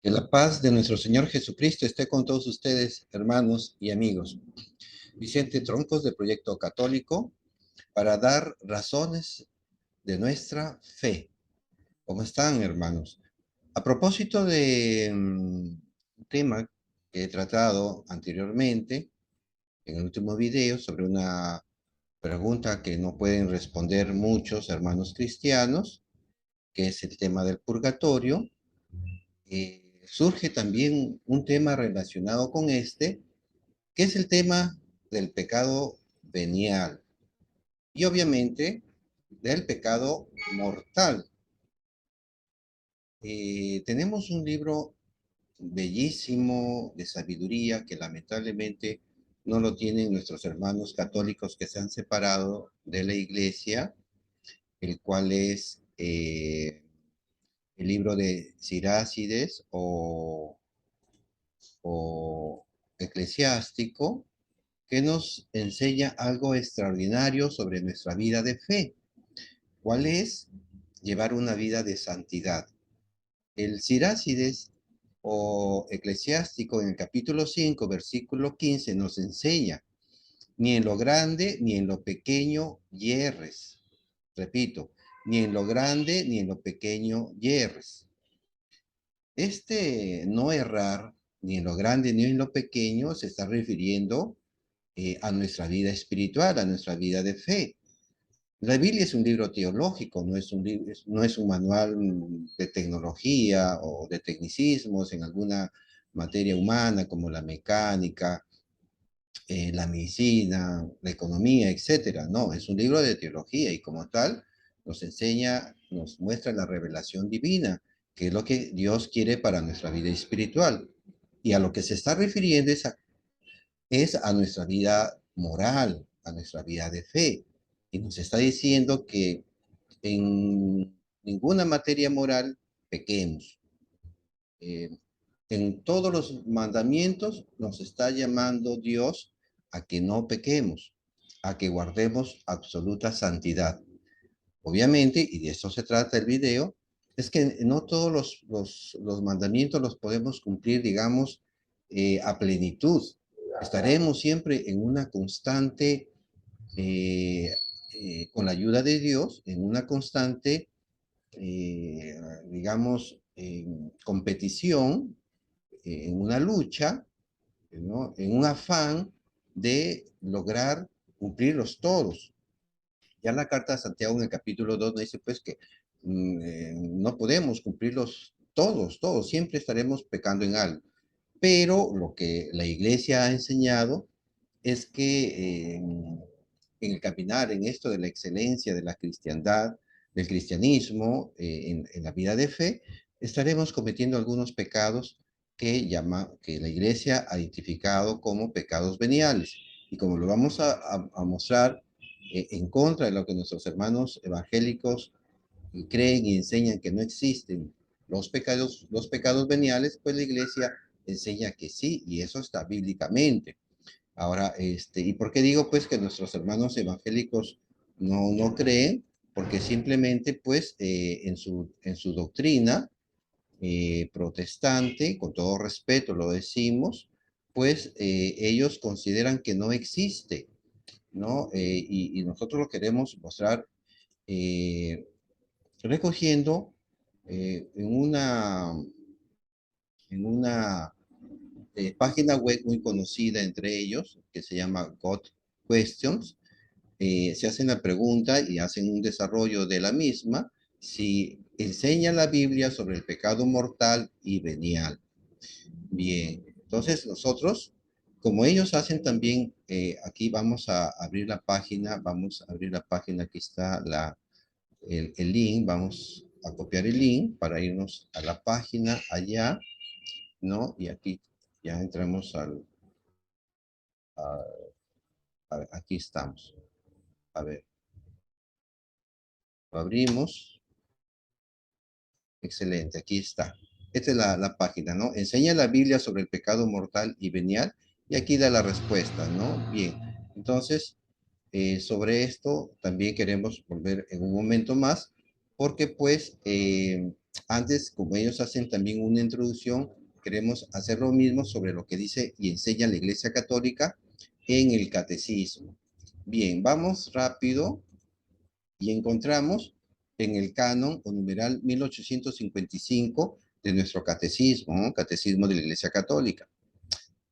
Que la paz de nuestro Señor Jesucristo esté con todos ustedes, hermanos y amigos. Vicente Troncos, de Proyecto Católico, para dar razones de nuestra fe. ¿Cómo están, hermanos? A propósito de un tema que he tratado anteriormente, en el último video, sobre una pregunta que no pueden responder muchos hermanos cristianos, que es el tema del purgatorio. Surge también un tema relacionado con este, que es el tema del pecado venial y obviamente del pecado mortal. Tenemos un libro bellísimo de sabiduría que lamentablemente no lo tienen nuestros hermanos católicos que se han separado de la iglesia, el cual es el libro de Sirácides o eclesiástico, que nos enseña algo extraordinario sobre nuestra vida de fe. ¿Cuál es? Llevar una vida de santidad. El Sirácides o eclesiástico en el capítulo 5, versículo 15 nos enseña, ni en lo grande ni en lo pequeño yerres. Repito, ni en lo grande ni en lo pequeño yerres. Este no errar ni en lo grande ni en lo pequeño se está refiriendo a nuestra vida espiritual, a nuestra vida de fe. La Biblia es un libro teológico, no es un manual de tecnología o de tecnicismos en alguna materia humana como la mecánica, la medicina, la economía, etcétera. No, es un libro de teología y como tal nos enseña, nos muestra la revelación divina, que es lo que Dios quiere para nuestra vida espiritual. Y a lo que se está refiriendo es a nuestra vida moral, a nuestra vida de fe. Y nos está diciendo que en ninguna materia moral pequemos. Eh, en todos los mandamientos nos está llamando Dios a que no pequemos, a que guardemos absoluta santidad. Obviamente, y de eso se trata el video, es que no todos los mandamientos los podemos cumplir, digamos, a plenitud. Estaremos siempre en una constante, eh, con la ayuda de Dios, en una constante, digamos, competición, en una lucha, ¿no? En un afán de lograr cumplirlos todos. Ya la carta de Santiago en el capítulo 2 nos dice pues que no podemos cumplirlos todos, siempre estaremos pecando en algo. Pero lo que la iglesia ha enseñado es que en el caminar en esto de la excelencia de la cristiandad, del cristianismo, en la vida de fe, estaremos cometiendo algunos pecados que la iglesia ha identificado como pecados veniales. Y como lo vamos a mostrar en contra de lo que nuestros hermanos evangélicos creen y enseñan que no existen los pecados veniales, pues la iglesia enseña que sí, y eso está bíblicamente. Ahora, ¿y por qué digo pues que nuestros hermanos evangélicos no creen? Porque simplemente pues en su doctrina protestante, con todo respeto lo decimos, pues ellos consideran que no existe, ¿no? Y nosotros lo queremos mostrar eh, recogiendo en una página web muy conocida entre ellos, que se llama God Questions. Se hacen la pregunta y hacen un desarrollo de la misma, si enseña la Biblia sobre el pecado mortal y venial. Bien, entonces nosotros, como ellos hacen también, aquí vamos a abrir la página, aquí está el link, vamos a copiar el link para irnos a la página allá, ¿no? Y aquí ya entramos a ver, aquí estamos. A ver, lo abrimos. Excelente, aquí está. Esta es la página, ¿no? Enseña la Biblia sobre el pecado mortal y venial y aquí da la respuesta, ¿no? Bien, entonces, sobre esto también queremos volver en un momento más porque pues Antes, como ellos hacen también una introducción, queremos hacer lo mismo sobre lo que dice y enseña la Iglesia Católica en el Catecismo. Bien, vamos rápido y encontramos en el canon o numeral 1855 de nuestro catecismo, ¿no? Catecismo de la Iglesia Católica.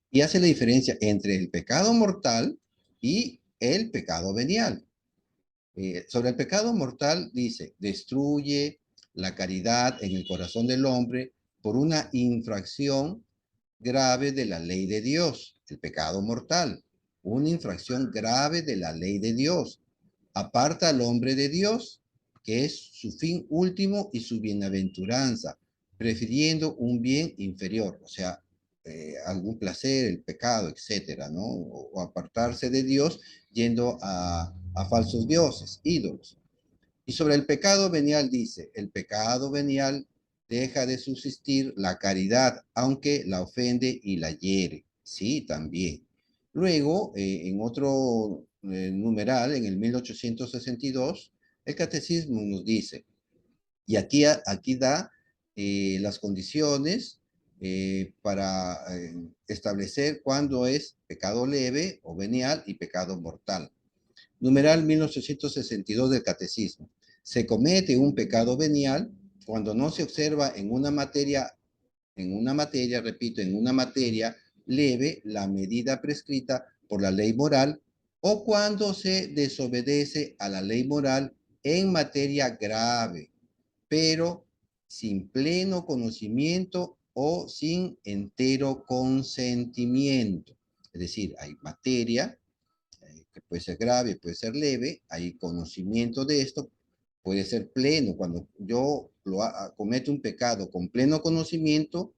Y hace la diferencia entre el pecado mortal y el pecado venial. Sobre el pecado mortal dice, destruye la caridad en el corazón del hombre por una infracción grave de la ley de Dios, el pecado mortal, una infracción grave de la ley de Dios. Aparta al hombre de Dios, que es su fin último y su bienaventuranza, prefiriendo un bien inferior, o sea, algún placer, el pecado, etcétera, ¿no? O apartarse de Dios yendo a falsos dioses, ídolos. Y sobre el pecado venial dice, el pecado venial deja de subsistir la caridad, aunque la ofende y la hiere. Sí, también. Luego, en otro numeral, en el 1862, el catecismo nos dice, y aquí da las condiciones para establecer cuándo es pecado leve o venial y pecado mortal. Numeral 1862 del Catecismo. Se comete un pecado venial cuando no se observa repito, en una materia leve la medida prescrita por la ley moral o cuando se desobedece a la ley moral en materia grave, pero sin pleno conocimiento o sin entero consentimiento. Es decir, hay materia que puede ser grave, puede ser leve, hay conocimiento de esto, puede ser pleno. Cuando yo cometo un pecado con pleno conocimiento,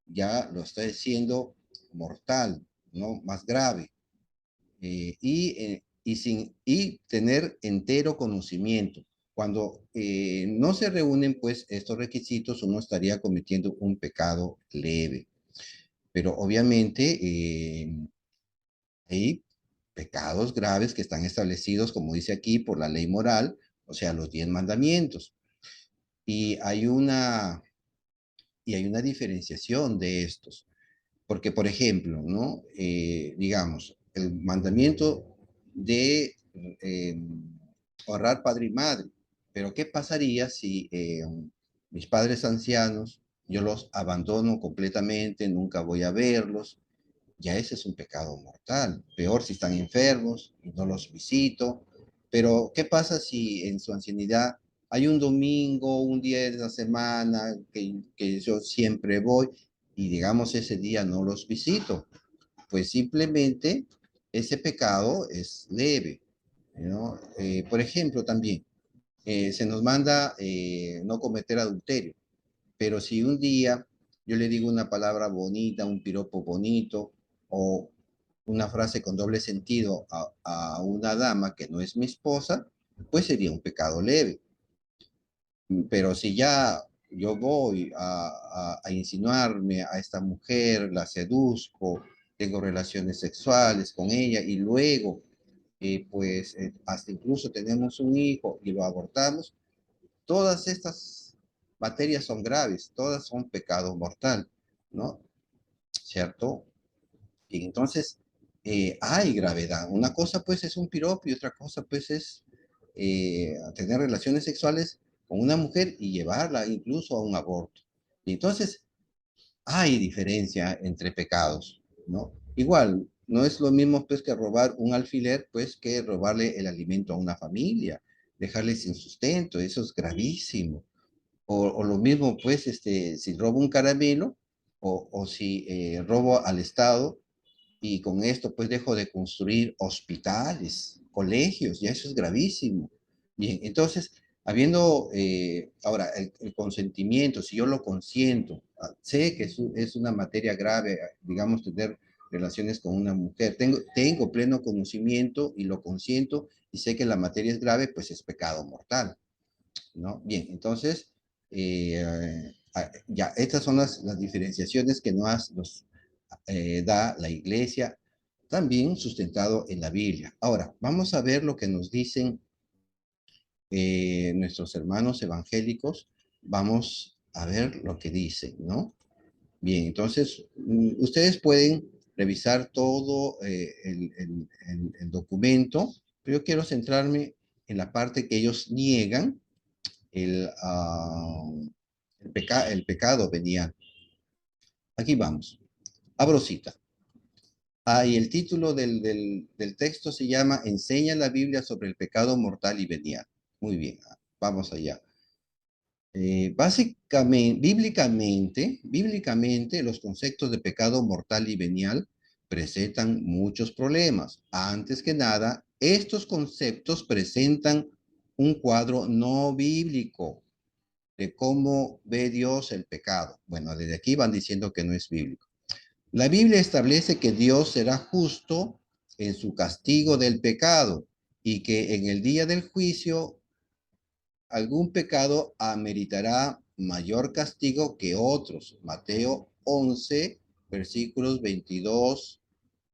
ya lo estoy haciendo mortal, ¿no? Más grave. Y tener entero conocimiento. Cuando no se reúnen, pues, estos requisitos, uno estaría cometiendo un pecado leve. Pero obviamente hay pecados graves que están establecidos, como dice aquí, por la ley moral, o sea, los 10 mandamientos. Y hay una, y hay una diferenciación de estos. Porque, por ejemplo, ¿no? Digamos, el mandamiento de honrar padre y madre. Pero, ¿qué pasaría si mis padres ancianos, yo los abandono completamente, nunca voy a verlos? Ya ese es un pecado mortal. Peor si están enfermos y no los visito. Pero, ¿qué pasa si en su ancianidad hay un domingo, un día de la semana que yo siempre voy y digamos ese día no los visito? Pues simplemente ese pecado es leve, ¿no? Por ejemplo, también se nos manda no cometer adulterio, pero si un día yo le digo una palabra bonita, un piropo bonito o una frase con doble sentido a una dama que no es mi esposa, pues sería un pecado leve. Pero si ya yo voy a insinuarme a esta mujer, la seduzco, tengo relaciones sexuales con ella y luego, pues, hasta incluso tenemos un hijo y lo abortamos, todas estas materias son graves, todas son pecado mortal, ¿no? ¿Cierto? Y entonces hay gravedad. Una cosa pues es un piropo y otra cosa pues es tener relaciones sexuales con una mujer y llevarla incluso a un aborto. Y entonces hay diferencia entre pecados, ¿no? Igual, no es lo mismo pues que robar un alfiler pues que robarle el alimento a una familia, dejarle sin sustento, eso es gravísimo. O lo mismo, pues, si robo un caramelo o si robo al Estado y con esto, pues, dejo de construir hospitales, colegios, ya eso es gravísimo. Bien, entonces, habiendo ahora el consentimiento, si yo lo consiento, sé que es una materia grave, digamos, tener relaciones con una mujer, tengo pleno conocimiento y lo consiento y sé que la materia es grave, pues es pecado mortal. ¿No? Bien, entonces, ya, estas son las diferenciaciones que nos da la Iglesia, también sustentado en la Biblia. Ahora, vamos a ver lo que nos dicen nuestros hermanos evangélicos. Vamos a ver lo que dice, ¿no? Bien, entonces ustedes pueden revisar todo el documento, pero yo quiero centrarme en la parte que ellos niegan el, ah, el pecado venial. Aquí vamos. Abro cita. Y el título del texto se llama Enseña la Biblia sobre el pecado mortal y venial. Muy bien, vamos allá. Básicamente, bíblicamente, los conceptos de pecado mortal y venial presentan muchos problemas. Antes que nada, estos conceptos presentan un cuadro no bíblico de cómo ve Dios el pecado. Bueno, desde aquí van diciendo que no es bíblico. La Biblia establece que Dios será justo en su castigo del pecado y que en el día del juicio algún pecado ameritará mayor castigo que otros. Mateo 11, versículos 22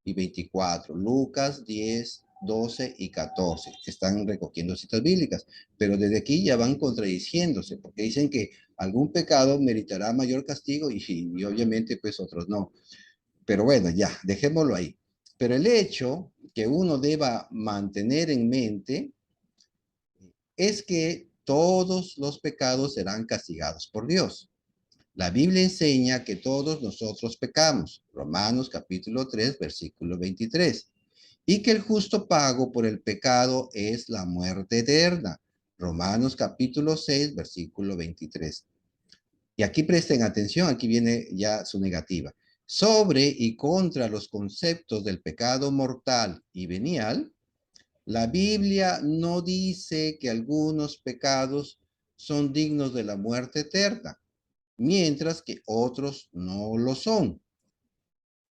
y 24. Lucas 10, 12 y 14. Están recogiendo citas bíblicas, pero desde aquí ya van contradiciéndose, porque dicen que algún pecado meritará mayor castigo y obviamente pues otros no. Pero bueno, ya, dejémoslo ahí. Pero el hecho que uno deba mantener en mente es que todos los pecados serán castigados por Dios. La Biblia enseña que todos nosotros pecamos, Romanos capítulo 3, versículo 23, y que el justo pago por el pecado es la muerte eterna, Romanos capítulo 6, versículo 23. Y aquí presten atención, aquí viene ya su negativa. Sobre y contra los conceptos del pecado mortal y venial, la Biblia no dice que algunos pecados son dignos de la muerte eterna, mientras que otros no lo son.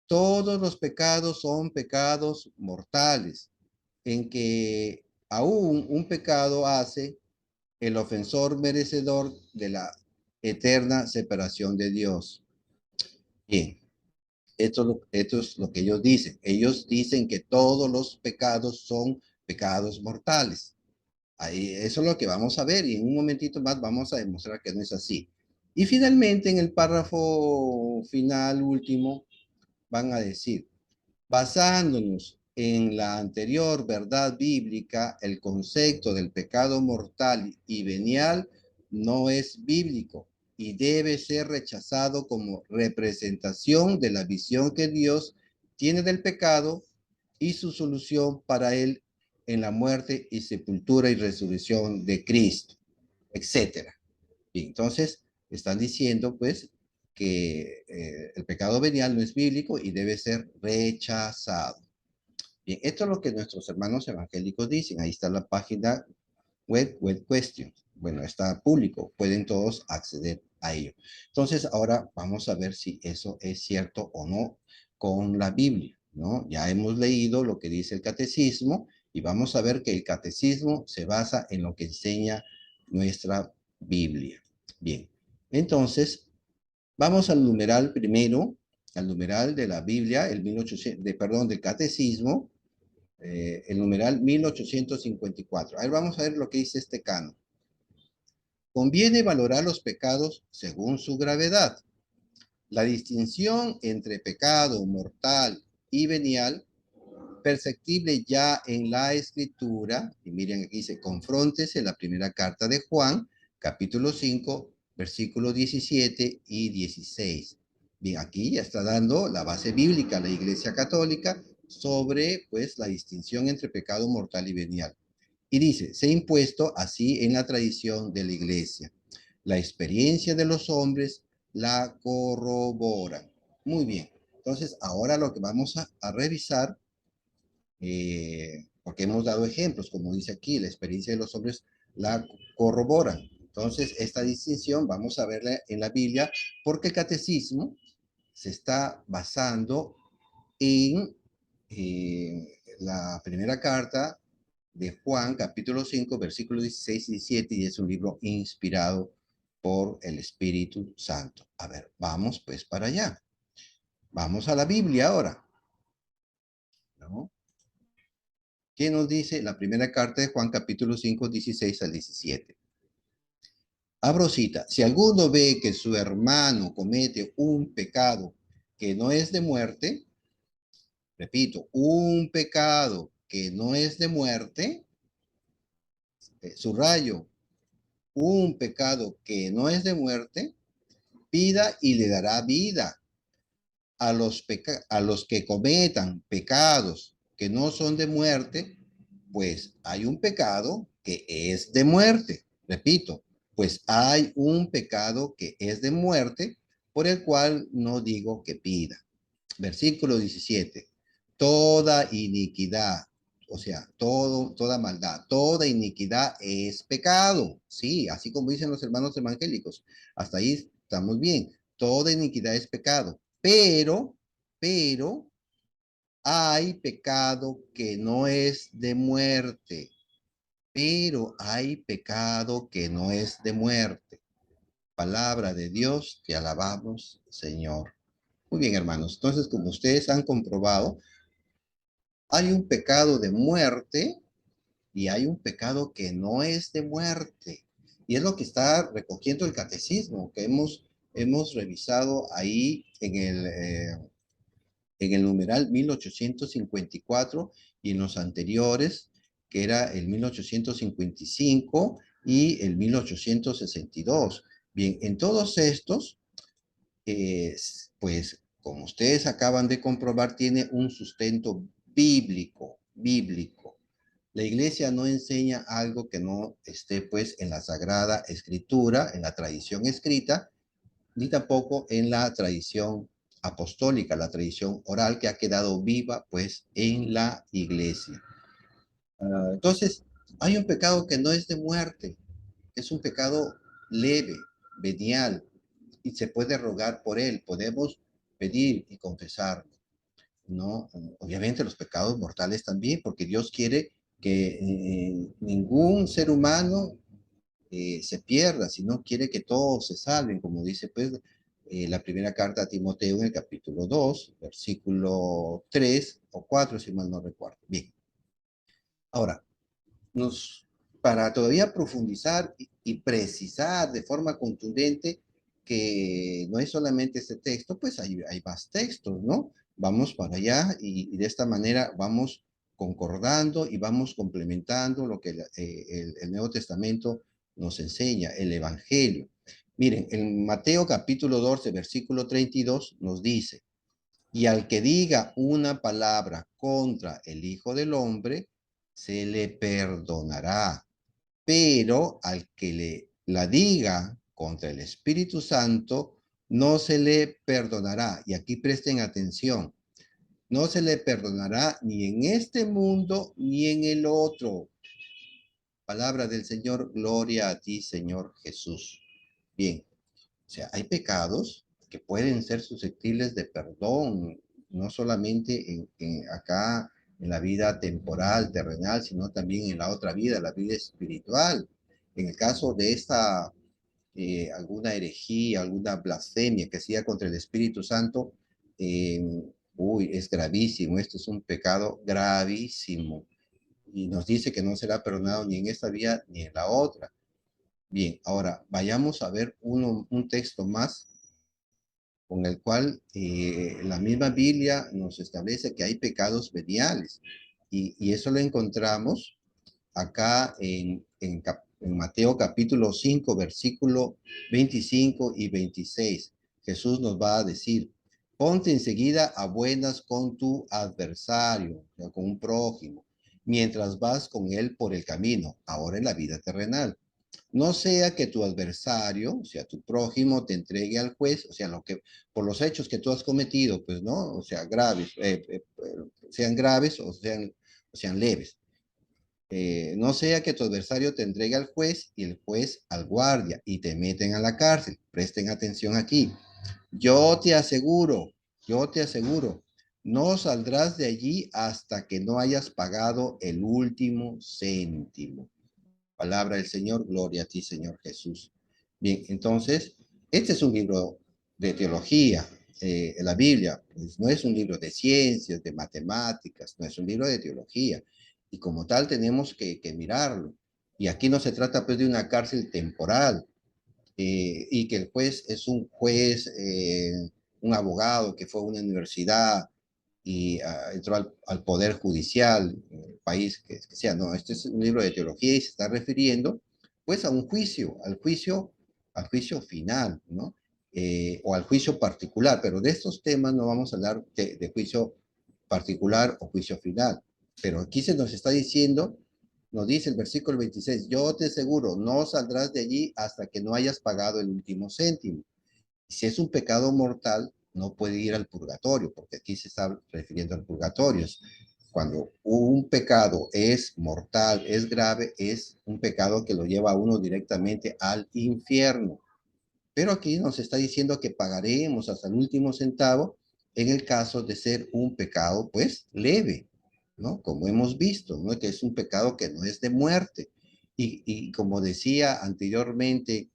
Todos los pecados son pecados mortales, en que aún un pecado hace el ofensor merecedor de la eterna separación de Dios. Bien, esto es lo que ellos dicen. Ellos dicen que todos los pecados son pecados mortales. Ahí, eso es lo que vamos a ver y en un momentito más vamos a demostrar que no es así. Y finalmente, en el párrafo final último, van a decir, basándonos en la anterior verdad bíblica, el concepto del pecado mortal y venial no es bíblico y debe ser rechazado como representación de la visión que Dios tiene del pecado y su solución para él en la muerte y sepultura y resurrección de Cristo, etcétera. Bien, entonces, están diciendo, pues, que el pecado venial no es bíblico y debe ser rechazado. Bien, esto es lo que nuestros hermanos evangélicos dicen. Ahí está la página web questions. Bueno, está público, pueden todos acceder a ello. Entonces, ahora vamos a ver si eso es cierto o no con la Biblia, ¿no? Ya hemos leído lo que dice el catecismo y vamos a ver que el catecismo se basa en lo que enseña nuestra Biblia. Bien, entonces, vamos al numeral primero, al numeral de la Biblia, el 1800, perdón, del catecismo, el numeral 1854. A ver, vamos a ver lo que dice este canon. Conviene valorar los pecados según su gravedad. La distinción entre pecado mortal y venial, perceptible ya en la escritura, y miren aquí dice, confróntese la primera carta de Juan, capítulo 5, versículos 17 y 16. Bien, aquí ya está dando la base bíblica a la Iglesia Católica sobre, pues, la distinción entre pecado mortal y venial. Y dice, se ha impuesto así en la tradición de la Iglesia. La experiencia de los hombres la corrobora. Muy bien. Entonces, ahora lo que vamos a revisar, porque hemos dado ejemplos, como dice aquí, la experiencia de los hombres la corroboran. Entonces, esta distinción vamos a verla en la Biblia, porque el catecismo se está basando en la primera carta de Juan, capítulo 5, versículos 16 y 17, y es un libro inspirado por el Espíritu Santo. A ver, vamos pues para allá. Vamos a la Biblia ahora, ¿no? ¿Qué nos dice la primera carta de Juan, capítulo 5, 16 al 17? Abro cita, si alguno ve que su hermano comete un pecado que no es de muerte, repito, un pecado que no es de muerte, subrayo, un pecado que no es de muerte, pida y le dará vida. A los que cometan pecados que no son de muerte, pues hay un pecado que es de muerte. Repito, pues hay un pecado que es de muerte, por el cual no digo que pida. Versículo 17. Toda iniquidad, o sea, toda maldad, toda iniquidad es pecado. Sí, así como dicen los hermanos evangélicos. Hasta ahí estamos bien. Toda iniquidad es pecado. Pero hay pecado que no es de muerte. Pero hay pecado que no es de muerte. Palabra de Dios, te alabamos, Señor. Muy bien, hermanos. Entonces, como ustedes han comprobado, hay un pecado de muerte y hay un pecado que no es de muerte. Y es lo que está recogiendo el catecismo que hemos revisado ahí en el numeral 1854 y en los anteriores, que era el 1855 y el 1862. Bien, en todos estos, pues como ustedes acaban de comprobar, tiene un sustento bíblico. La iglesia no enseña algo que no esté pues en la Sagrada Escritura, en la tradición escrita, ni tampoco en la tradición apostólica, la tradición oral que ha quedado viva pues en la iglesia. Entonces, hay un pecado que no es de muerte, es un pecado leve, venial, y se puede rogar por él, podemos pedir y confesarlo, ¿no? Obviamente los pecados mortales también, porque Dios quiere que ningún ser humano se pierda, sino quiere que todos se salven, como dice pues la primera carta a Timoteo en el capítulo 2, versículo 3 o 4, si mal no recuerdo. Bien, ahora, nos, para todavía profundizar y precisar de forma contundente que no es solamente este texto, pues hay más textos, ¿no? Vamos para allá y de esta manera vamos concordando y vamos complementando lo que el Nuevo Testamento nos enseña, el Evangelio. Miren, en Mateo capítulo 12, versículo 32 nos dice, y al que diga una palabra contra el Hijo del Hombre, se le perdonará. Pero al que le la diga contra el Espíritu Santo, no se le perdonará. Y aquí presten atención. No se le perdonará ni en este mundo ni en el otro. Palabra del Señor, gloria a ti, Señor Jesús. Bien, o sea, hay pecados que pueden ser susceptibles de perdón, no solamente acá en la vida temporal, terrenal, sino también en la otra vida, la vida espiritual. En el caso de esta, alguna herejía, alguna blasfemia que sea contra el Espíritu Santo, eh, es gravísimo, esto es un pecado gravísimo. Y nos dice que no será perdonado ni en esta vida ni en la otra. Bien, ahora vayamos a ver un texto más con el cual la misma Biblia nos establece que hay pecados veniales. Y eso lo encontramos acá en Mateo capítulo 5, versículo 25 y 26. Jesús nos va a decir, ponte enseguida a buenas con tu adversario, o sea, con un prójimo, mientras vas con él por el camino, ahora en la vida terrenal. No sea que tu adversario, o sea, tu prójimo, te entregue al juez, o sea, por los hechos que tú has cometido, pues, ¿no? O sea, graves, sean graves o sean leves. No sea que tu adversario te entregue al juez y el juez al guardia y te meten a la cárcel. Presten atención aquí. Yo te aseguro, yo te aseguro, no saldrás de allí hasta que no hayas pagado el último céntimo. Palabra del Señor, gloria a ti, Señor Jesús. Bien, entonces, este es un libro de teología, la Biblia, pues no es un libro de ciencias, de matemáticas, no es un libro de teología. Y como tal tenemos que mirarlo. Y aquí no se trata pues de una cárcel temporal, y que el juez es un juez, un abogado que fue a una universidad y entró al poder judicial, país que sea. No, este es un libro de teología y se está refiriendo pues a un juicio, al juicio final, ¿no? O al juicio particular, pero de estos temas no vamos a hablar de juicio particular o juicio final. Pero aquí se nos está diciendo, nos dice el versículo 26, yo te aseguro, no saldrás de allí hasta que no hayas pagado el último céntimo. Si es un pecado mortal, no puede ir al purgatorio, porque aquí se está refiriendo al purgatorio. Cuando un pecado es mortal, es grave, es un pecado que lo lleva a uno directamente al infierno. Pero aquí nos está diciendo que pagaremos hasta el último centavo en el caso de ser un pecado, pues, leve, ¿no? Como hemos visto, ¿no? Que es un pecado que no es de muerte. Y como decía anteriormente,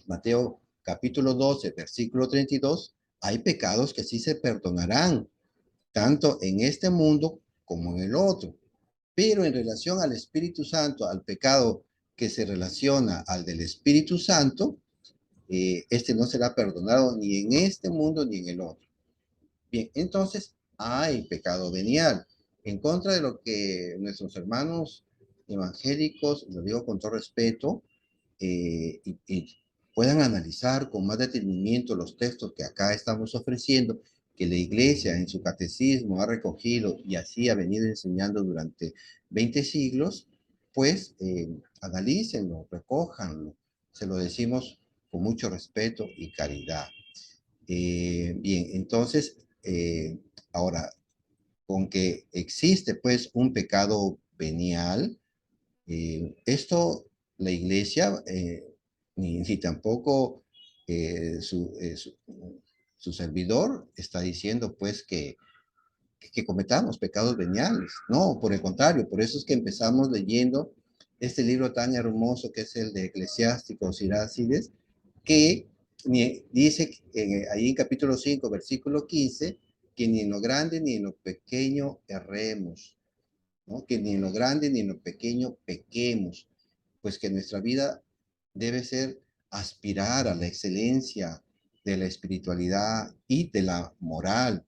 Mateo capítulo 12, versículo 32, hay pecados que sí se perdonarán, tanto en este mundo como en el otro. Pero en relación al Espíritu Santo, al pecado que se relaciona al del Espíritu Santo, este no será perdonado ni en este mundo ni en el otro. Bien, entonces hay pecado venial. En contra de lo que nuestros hermanos evangélicos, lo digo con todo respeto, y puedan analizar con más detenimiento los textos que acá estamos ofreciendo, que la iglesia en su catecismo ha recogido y así ha venido enseñando durante 20 siglos, pues analícenlo, recójanlo. Se lo decimos con mucho respeto y caridad. Bien, entonces, ahora, con que existe pues un pecado venial, esto la iglesia, ni tampoco su servidor está diciendo pues que cometamos pecados veniales. No, por el contrario, por eso es que empezamos leyendo este libro tan hermoso que es el de Eclesiásticos Sirácides, que dice ahí en capítulo 5, versículo 15, que ni en lo grande ni en lo pequeño erremos, ¿no? Que ni en lo grande ni en lo pequeño pequemos, pues que nuestra vida debe ser aspirar a la excelencia de la espiritualidad y de la moral,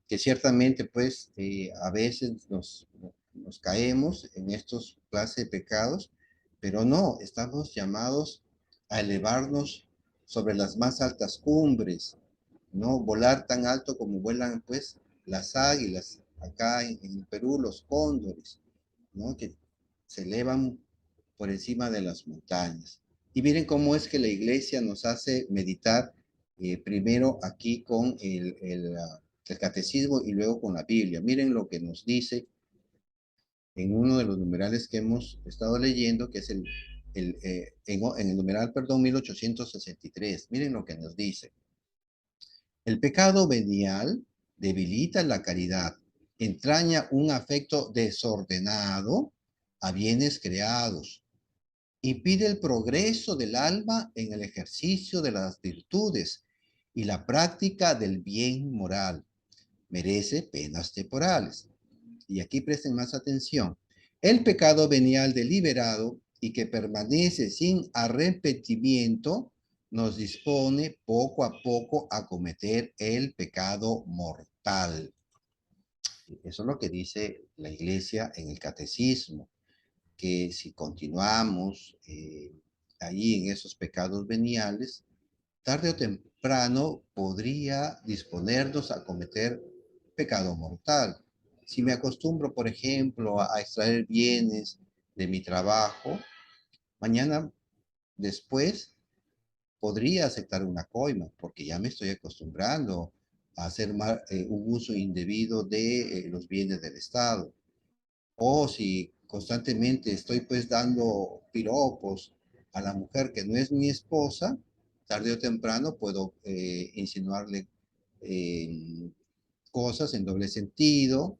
que ciertamente pues a veces nos caemos en estos clases de pecados, pero no, estamos llamados a elevarnos sobre las más altas cumbres, no volar tan alto como vuelan pues las águilas, acá en el Perú los cóndores, ¿no? Que se elevan por encima de las montañas. Y miren cómo es que la iglesia nos hace meditar primero aquí con el catecismo y luego con la Biblia. Miren lo que nos dice en uno de los numerales que hemos estado leyendo, que es en el numeral, perdón, 1863. Miren lo que nos dice. El pecado venial debilita la caridad, entraña un afecto desordenado a bienes creados, impide el progreso del alma en el ejercicio de las virtudes y la práctica del bien moral. Merece penas temporales. Y aquí presten más atención. El pecado venial deliberado y que permanece sin arrepentimiento nos dispone poco a poco a cometer el pecado mortal. Eso es lo que dice la iglesia en el catecismo, que si continuamos ahí en esos pecados veniales, tarde o temprano podría disponernos a cometer pecado mortal. Si me acostumbro, por ejemplo, a extraer bienes de mi trabajo, mañana después podría aceptar una coima, porque ya me estoy acostumbrando a hacer un uso indebido de los bienes del Estado. O si constantemente estoy pues dando piropos a la mujer que no es mi esposa, tarde o temprano puedo insinuarle eh, cosas en doble sentido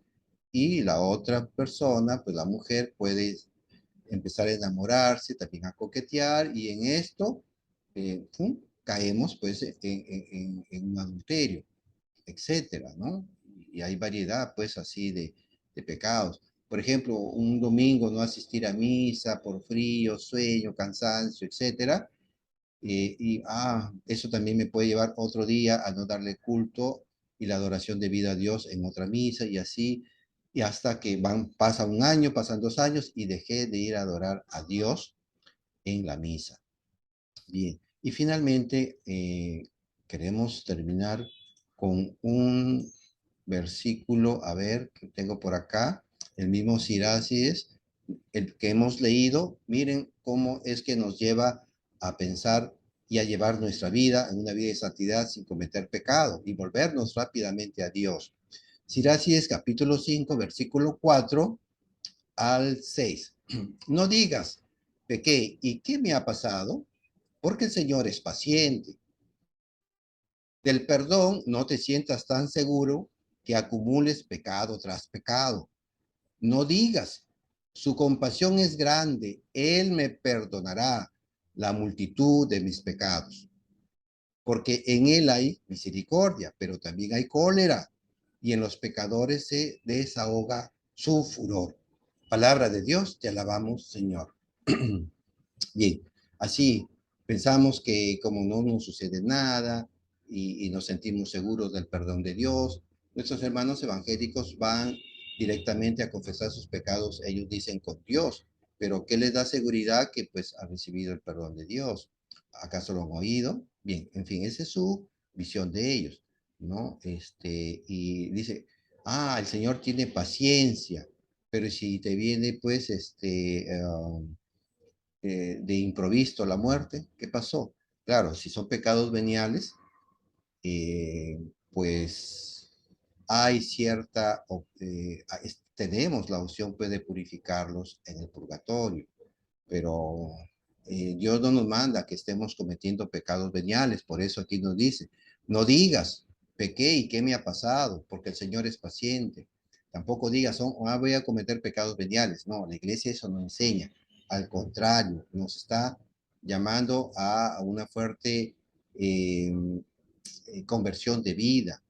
y la otra persona, pues la mujer puede empezar a enamorarse, también a coquetear y en esto ¡pum! Caemos pues en un adulterio, etcétera, ¿no? Y hay variedad pues así de pecados. Por ejemplo, un domingo no asistir a misa por frío, sueño, cansancio, etcétera, Eso también me puede llevar otro día a no darle culto y la adoración debida a Dios en otra misa y así, y hasta que pasa un año, pasan 2 años y dejé de ir a adorar a Dios en la misa. Bien, y finalmente queremos terminar con un versículo, a ver, que tengo por acá, el mismo Siracis, el que hemos leído. Miren cómo es que nos lleva a pensar y a llevar nuestra vida en una vida de santidad sin cometer pecado y volvernos rápidamente a Dios. Siracis capítulo 5, versículo 4 al 6. No digas, pequé, ¿y qué me ha pasado? Porque el Señor es paciente. Del perdón no te sientas tan seguro que acumules pecado tras pecado. No digas, su compasión es grande, Él me perdonará la multitud de mis pecados. Porque en Él hay misericordia, pero también hay cólera, y en los pecadores se desahoga su furor. Palabra de Dios, te alabamos, Señor. Bien, así pensamos que como no nos sucede nada y nos sentimos seguros del perdón de Dios, nuestros hermanos evangélicos van directamente a confesar sus pecados, ellos dicen con Dios, pero ¿qué les da seguridad que pues han recibido el perdón de Dios? ¿Acaso lo han oído? Bien, en fin, esa es su visión de ellos, ¿no? Y dice, el Señor tiene paciencia, pero si te viene pues de improviso la muerte, ¿qué pasó? Claro, si son pecados veniales, pues hay tenemos la opción pues, de purificarlos en el purgatorio, pero Dios no nos manda que estemos cometiendo pecados veniales, por eso aquí nos dice, no digas, pequé y qué me ha pasado, porque el Señor es paciente. Tampoco digas, voy a cometer pecados veniales. No, la iglesia eso no enseña. Al contrario, nos está llamando a una fuerte eh, conversión de vida,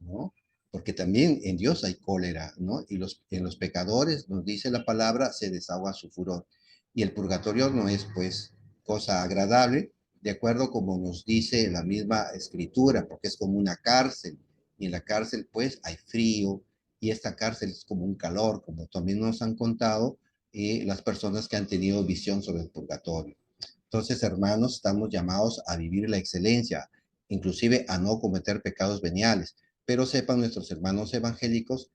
¿no? Porque también en Dios hay cólera, ¿no? Y en los pecadores, nos dice la palabra, se desahoga su furor. Y el purgatorio no es, pues, cosa agradable, de acuerdo como nos dice la misma escritura, porque es como una cárcel. Y en la cárcel, pues, hay frío, y esta cárcel es como un calor, como también nos han contado las personas que han tenido visión sobre el purgatorio. Entonces, hermanos, estamos llamados a vivir la excelencia, inclusive a no cometer pecados veniales. Pero sepan nuestros hermanos evangélicos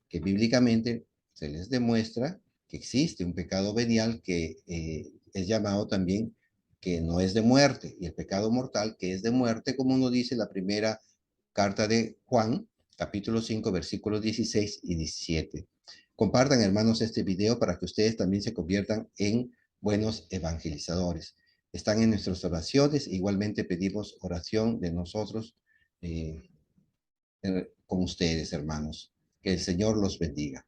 que bíblicamente se les demuestra que existe un pecado venial que es llamado también que no es de muerte, y el pecado mortal que es de muerte, como nos dice la primera carta de Juan, capítulo 5, versículos 16 y 17. Compartan, hermanos, este video para que ustedes también se conviertan en buenos evangelizadores. Están en nuestras oraciones. Igualmente pedimos oración de nosotros con ustedes, hermanos. Que el Señor los bendiga.